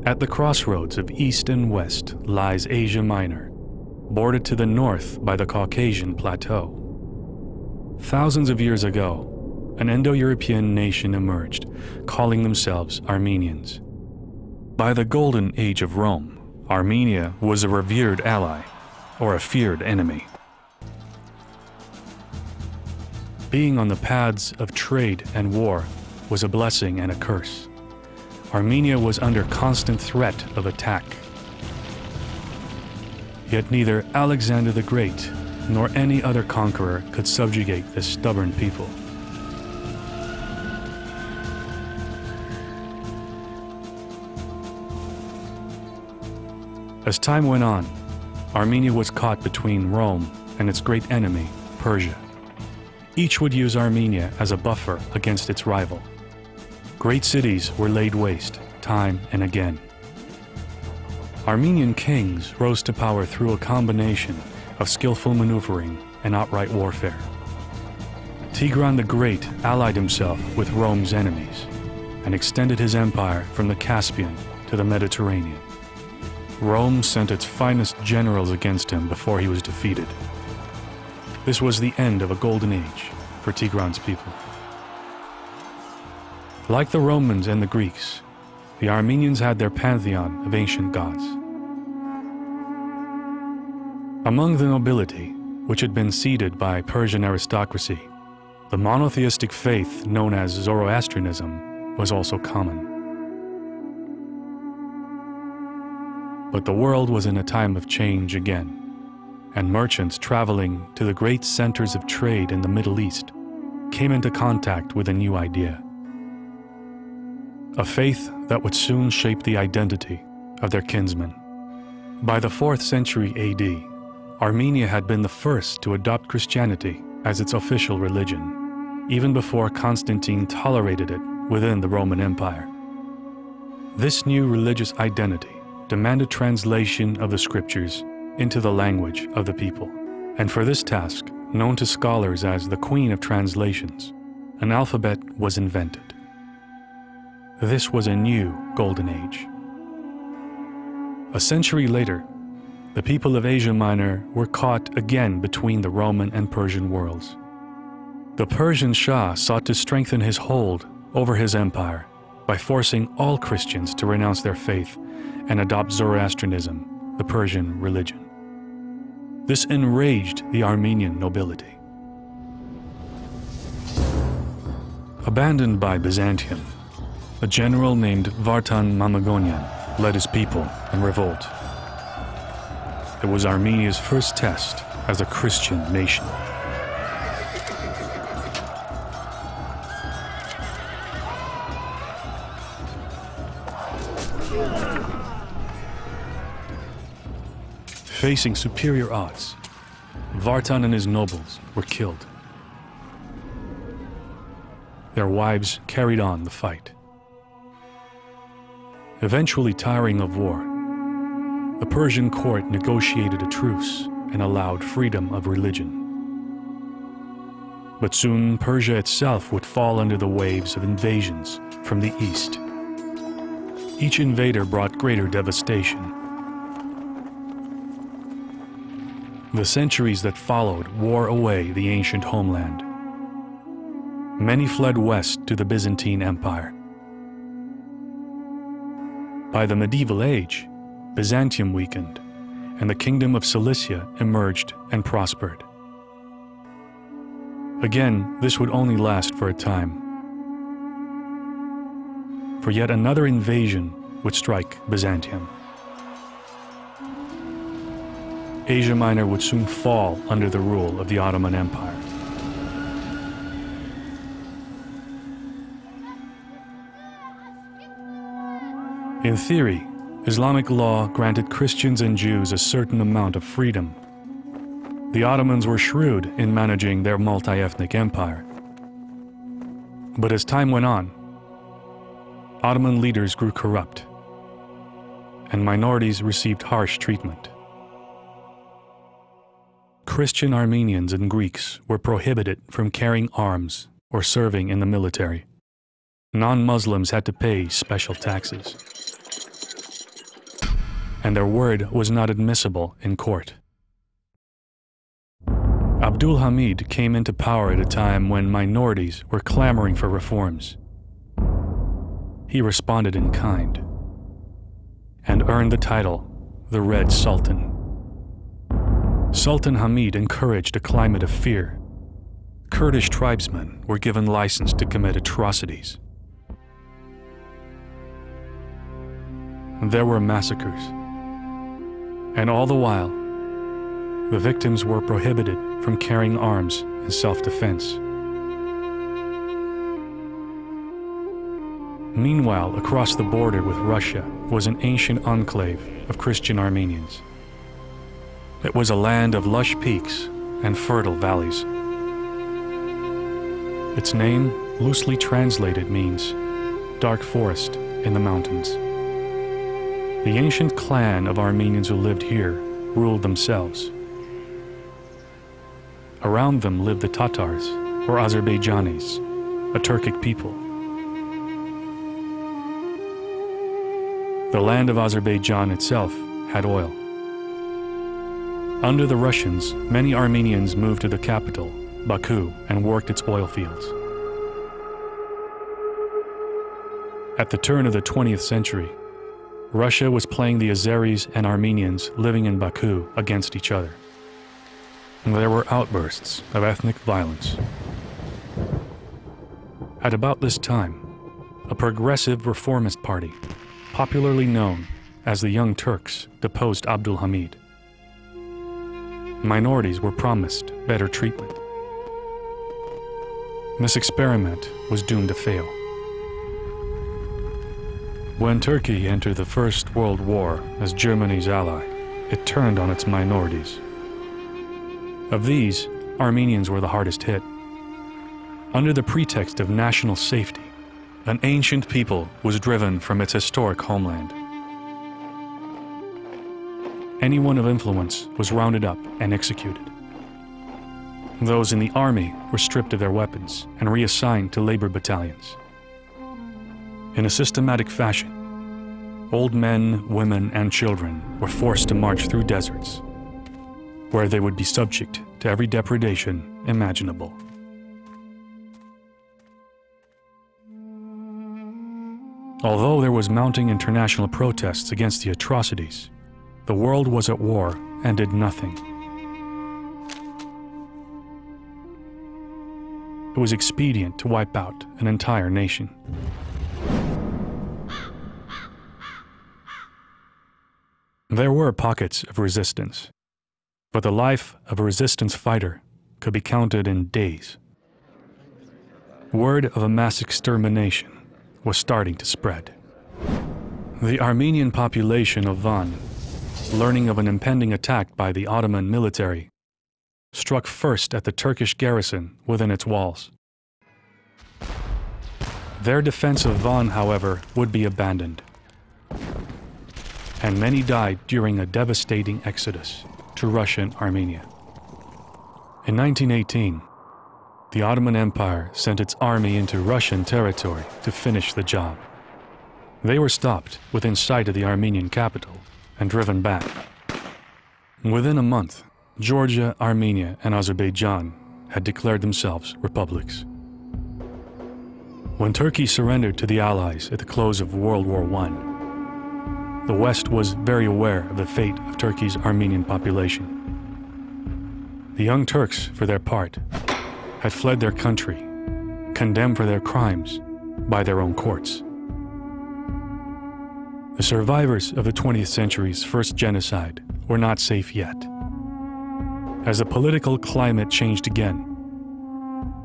At the crossroads of East and West lies Asia Minor, bordered to the north by the Caucasian Plateau. Thousands of years ago, an Indo-European nation emerged, calling themselves Armenians. By the Golden Age of Rome, Armenia was a revered ally, or a feared enemy. Being on the paths of trade and war was a blessing and a curse. Armenia was under constant threat of attack. Yet neither Alexander the Great nor any other conqueror could subjugate this stubborn people. As time went on, Armenia was caught between Rome and its great enemy, Persia. Each would use Armenia as a buffer against its rival. Great cities were laid waste, time and again. Armenian kings rose to power through a combination of skillful maneuvering and outright warfare. Tigran the Great allied himself with Rome's enemies and extended his empire from the Caspian to the Mediterranean. Rome sent its finest generals against him before he was defeated. This was the end of a golden age for Tigran's people. Like the Romans and the Greeks, the Armenians had their pantheon of ancient gods. Among the nobility, which had been seeded by Persian aristocracy, the monotheistic faith known as Zoroastrianism was also common. But the world was in a time of change again, and merchants traveling to the great centers of trade in the Middle East came into contact with a new idea. A faith that would soon shape the identity of their kinsmen. By the 4th century AD, Armenia had been the first to adopt Christianity as its official religion, even before Constantine tolerated it within the Roman Empire. This new religious identity demanded translation of the scriptures into the language of the people, and for this task, known to scholars as the Queen of Translations, an alphabet was invented. This was a new golden age. A century later, the people of Asia Minor were caught again between the Roman and Persian worlds. The Persian Shah sought to strengthen his hold over his empire by forcing all Christians to renounce their faith and adopt Zoroastrianism, the Persian religion. This enraged the Armenian nobility. Abandoned by Byzantium, a general named Vartan Mamagonian led his people in revolt. It was Armenia's first test as a Christian nation. Facing superior odds, Vartan and his nobles were killed. Their wives carried on the fight. Eventually tiring of war, the Persian court negotiated a truce and allowed freedom of religion. But soon Persia itself would fall under the waves of invasions from the east. Each invader brought greater devastation. The centuries that followed wore away the ancient homeland. Many fled west to the Byzantine Empire. By the medieval age, Byzantium weakened, and the kingdom of Cilicia emerged and prospered. Again, this would only last for a time, for yet another invasion would strike Byzantium. Asia Minor would soon fall under the rule of the Ottoman Empire. In theory, Islamic law granted Christians and Jews a certain amount of freedom. The Ottomans were shrewd in managing their multi-ethnic empire. But as time went on, Ottoman leaders grew corrupt, and minorities received harsh treatment. Christian Armenians and Greeks were prohibited from carrying arms or serving in the military. Non-Muslims had to pay special taxes. and their word was not admissible in court. Abdul Hamid came into power at a time when minorities were clamoring for reforms. He responded in kind and earned the title the Red Sultan. Sultan Hamid encouraged a climate of fear. Kurdish tribesmen were given license to commit atrocities. There were massacres, and all the while, the victims were prohibited from carrying arms in self-defense. Meanwhile, across the border with Russia was an ancient enclave of Christian Armenians. It was a land of lush peaks and fertile valleys. Its name, loosely translated, means dark forest in the mountains. The ancient clan of Armenians who lived here ruled themselves. Around them lived the Tatars, or Azerbaijanis, a Turkic people. The land of Azerbaijan itself had oil. Under the Russians, many Armenians moved to the capital, Baku, and worked its oil fields. At the turn of the 20th century, Russia was playing the Azeris and Armenians living in Baku against each other. There were outbursts of ethnic violence. At about this time, a progressive reformist party, popularly known as the Young Turks, deposed Abdul Hamid. Minorities were promised better treatment. This experiment was doomed to fail. When Turkey entered the First World War as Germany's ally, it turned on its minorities. Of these, Armenians were the hardest hit. Under the pretext of national safety, an ancient people was driven from its historic homeland. Anyone of influence was rounded up and executed. Those in the army were stripped of their weapons and reassigned to labor battalions. In a systematic fashion, old men, women, and children were forced to march through deserts, where they would be subject to every depredation imaginable. Although there was mounting international protests against the atrocities, the world was at war and did nothing. It was expedient to wipe out an entire nation. There were pockets of resistance, but the life of a resistance fighter could be counted in days. Word of a mass extermination was starting to spread. The Armenian population of Van, learning of an impending attack by the Ottoman military, struck first at the Turkish garrison within its walls. Their defense of Van, however, would be abandoned, and many died during a devastating exodus to Russian Armenia. In 1918, the Ottoman Empire sent its army into Russian territory to finish the job. They were stopped within sight of the Armenian capital and driven back. Within a month, Georgia, Armenia, and Azerbaijan had declared themselves republics. When Turkey surrendered to the Allies at the close of World War I, the West was very aware of the fate of Turkey's Armenian population. The Young Turks, for their part, had fled their country, condemned for their crimes by their own courts. The survivors of the 20th century's first genocide were not safe yet. As the political climate changed again,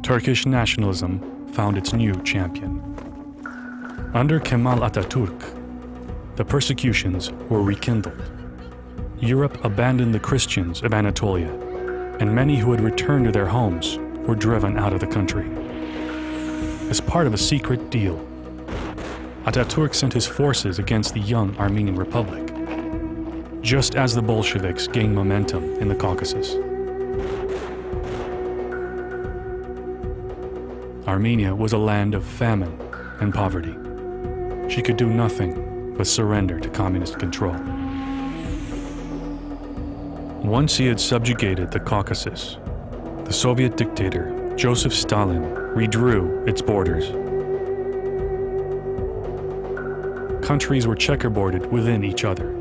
Turkish nationalism found its new champion. Under Kemal Atatürk, the persecutions were rekindled. Europe abandoned the Christians of Anatolia, and many who had returned to their homes were driven out of the country. As part of a secret deal, Atatürk sent his forces against the young Armenian Republic, just as the Bolsheviks gained momentum in the Caucasus. Armenia was a land of famine and poverty. She could do nothing but surrender to communist control. Once he had subjugated the Caucasus, the Soviet dictator Joseph Stalin redrew its borders. Countries were checkerboarded within each other.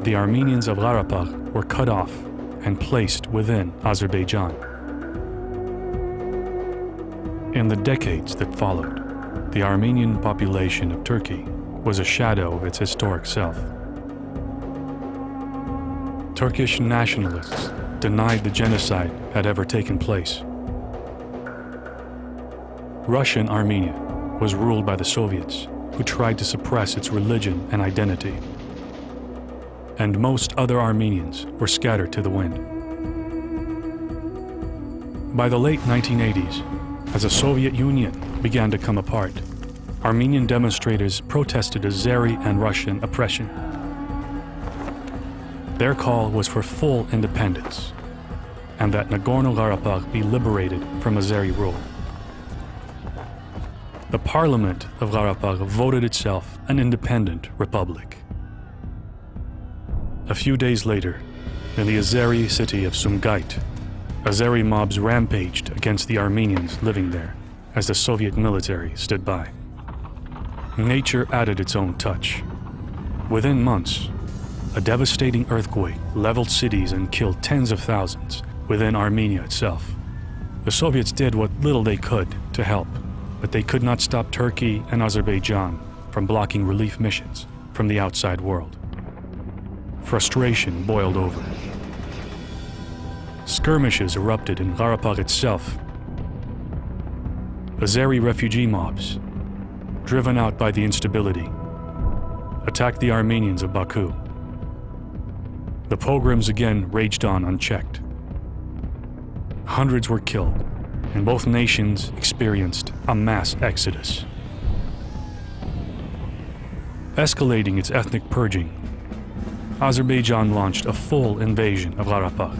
The Armenians of Karabakh were cut off and placed within Azerbaijan. In the decades that followed, the Armenian population of Turkey was a shadow of its historic self. Turkish nationalists denied the genocide had ever taken place. Russian Armenia was ruled by the Soviets, who tried to suppress its religion and identity. And most other Armenians were scattered to the wind. By the late 1980s, as the Soviet Union began to come apart, Armenian demonstrators protested Azeri and Russian oppression. Their call was for full independence, and that Nagorno-Karabakh be liberated from Azeri rule. The parliament of Karabakh voted itself an independent republic. A few days later, in the Azeri city of Sumgait, Azeri mobs rampaged against the Armenians living there as the Soviet military stood by. Nature added its own touch. Within months, a devastating earthquake leveled cities and killed tens of thousands within Armenia itself. The Soviets did what little they could to help, but they could not stop Turkey and Azerbaijan from blocking relief missions from the outside world. Frustration boiled over. Skirmishes erupted in Karabakh itself. Azeri refugee mobs, driven out by the instability, attacked the Armenians of Baku. The pogroms again raged on unchecked. Hundreds were killed, and both nations experienced a mass exodus. Escalating its ethnic purging, Azerbaijan launched a full invasion of Karabakh.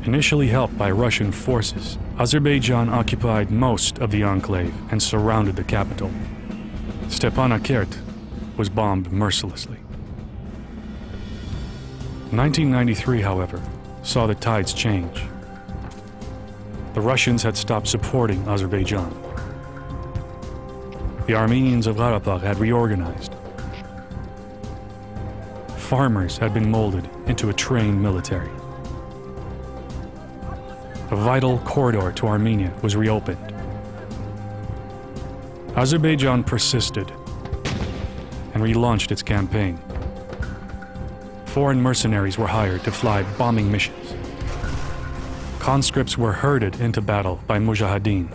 Initially helped by Russian forces, Azerbaijan occupied most of the enclave and surrounded the capital. Stepanakert was bombed mercilessly. 1993, however, saw the tides change. The Russians had stopped supporting Azerbaijan. The Armenians of Karabakh had reorganized. Farmers had been molded into a trained military. A vital corridor to Armenia was reopened. Azerbaijan persisted and relaunched its campaign. Foreign mercenaries were hired to fly bombing missions. Conscripts were herded into battle by mujahideen.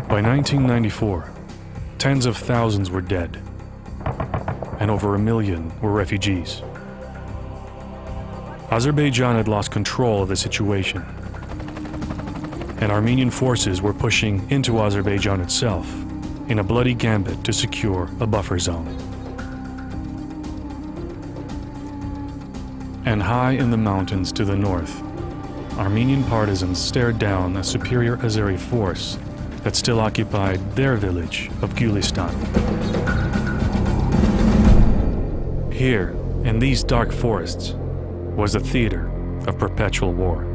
By 1994, tens of thousands were dead, and over 1 million were refugees. Azerbaijan had lost control of the situation, and Armenian forces were pushing into Azerbaijan itself in a bloody gambit to secure a buffer zone. And high in the mountains to the north, Armenian partisans stared down a superior Azeri force that still occupied their village of Gulistan. Here, in these dark forests, was the theater of perpetual war.